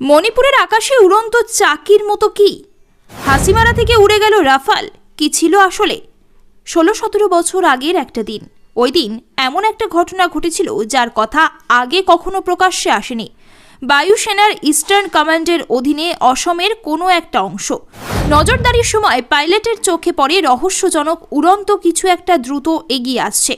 মণিপুরের আকাশে উড়ন্ত চাকির মতো কি? হাসিমারা থেকে উড়ে গেল রাফাল। কি ছিল আসলে? 16-17 বছর আগের একটা দিন। ওই দিন এমন একটা ঘটনা ঘটেছিল যার কথা আগে কখনো প্রকাশ্যে আসেনি। বায়ুসেনার ইস্টার্ন কমান্ডের অধীনে অসমের কোনো একটা অংশ। নজরদারির সময় পাইলটের চোখে পড়ে রহস্যজনক উড়ন্ত কিছু একটা দ্রুত এগিয়ে আসছে।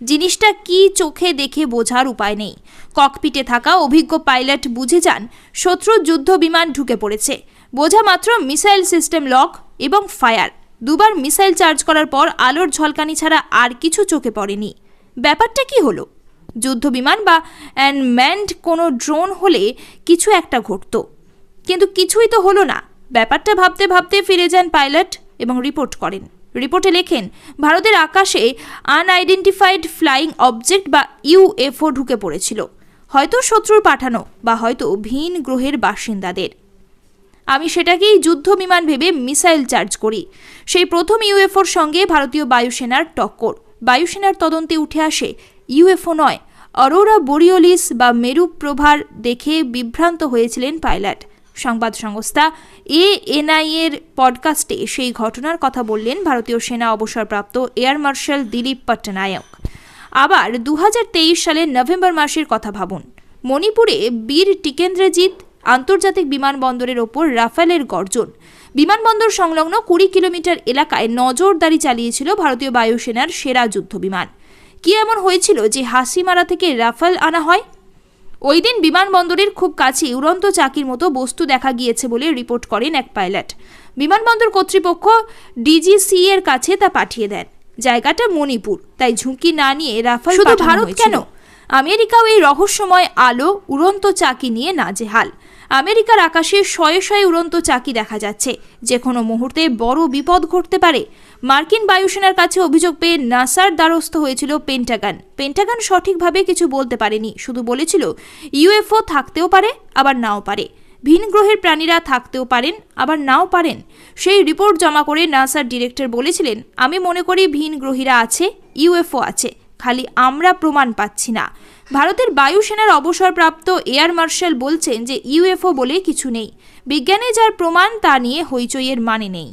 জিনিসটা কি চোখে দেখে বোঝার উপায় নেই। ককপিটে থাকা অভিজ্ঞ পাইলট বুঝে যান শত্রুর যুদ্ধ বিমান ঢুকে পড়েছে। বোঝা মাত্র মিসাইল সিস্টেম লক এবং ফায়ার। দুবার মিসাইল চার্জ করার পর আলোর ঝলকানি ছাড়া আর কিছু চোখে পড়েনি। ব্যাপারটা কি হলো? যুদ্ধ বিমান বা অ্যানম্যান্ড কোনো ড্রোন হলে কিছু একটা ঘটতো, কিন্তু কিছুই তো হলো না। ব্যাপারটা ভাবতে ভাবতে ফিরে যান পাইলট এবং রিপোর্ট করেন। রিপোর্টে লেখেন, ভারতের আকাশে আনআইডেন্টিফাইড ফ্লাইং অবজেক্ট বা ইউএফও ঢুকে পড়েছিল। হয়তো শত্রুর পাঠানো বা হয়তো ভিন গ্রহের বাসিন্দাদের। আমি সেটাকেই যুদ্ধ বিমান ভেবে মিসাইল চার্জ করি। সেই প্রথম ইউএফওর সঙ্গে ভারতীয় বায়ুসেনার টক্কর। বায়ুসেনার তদন্তে উঠে আসে ইউএফও নয়, অরোরা বোরিওলিস বা মেরুপ্রভার দেখে বিভ্রান্ত হয়েছিলেন পাইলট। সংবাদ সংস্থা এএনআই এর পডকাস্টে সেই ঘটনার কথা বললেন ভারতীয় সেনা অবসরপ্রাপ্ত এয়ার মার্শাল দিলীপ পট্টনায়ক। আবার 2023 সালের নভেম্বর মাসের কথা ভাবুন। মণিপুরে বীর টিকেন্দ্রজিৎ আন্তর্জাতিক বিমানবন্দরের ওপর রাফালের গর্জন। বিমানবন্দর সংলগ্ন 20 কিলোমিটার এলাকায় নজরদারি চালিয়েছিল ভারতীয় বায়ুসেনার সেরা যুদ্ধ বিমান। কি এমন হয়েছিল যে হাসিমারা থেকে রাফাল আনা হয়? ওই দিন বিমানবন্দরের খুব কাছে উড়ন্ত চাকির মতো বস্তু দেখা গিয়েছে বলে রিপোর্ট করেন এক পাইলট। বিমানবন্দর কর্তৃপক্ষ ডিজিসি এর কাছে তা পাঠিয়ে দেন। জায়গাটা মণিপুর, তাই ঝুঁকি না নিয়ে রাফাল শুধু ভারত কেন, আমেরিকাও এই রহস্যময় আলো উড়ন্ত চাকি নিয়ে নাজেহাল। আমেরিকার আকাশে শয়ে শয়ে উড়ন্ত চাকি দেখা যাচ্ছে। যে কোনো মুহূর্তে বড় বিপদ ঘটতে পারে। মার্কিন বায়ুসেনার কাছে অভিযোগ পেয়ে নাসার দ্বারস্থ হয়েছিল পেন্টাগন। পেন্টাগন সঠিকভাবে কিছু বলতে পারেনি, শুধু বলেছিল ইউএফও থাকতেও পারে আবার নাও পারে। ভিন গ্রহের প্রাণীরা থাকতেও পারেন আবার নাও পারেন। সেই রিপোর্ট জমা করে নাসার ডিরেক্টর বলেছিলেন, আমি মনে করি ভিন গ্রহীরা আছে, ইউএফও আছে, খালি আমরা প্রমাণ পাচ্ছি না। ভারতের বায়ুসেনার অবসরপ্রাপ্ত এয়ার মার্শাল বলছেন যে ইউএফও বলে কিছু নেই। বিজ্ঞানে যার প্রমাণ তা নিয়ে হইচইয়ের মানে নেই।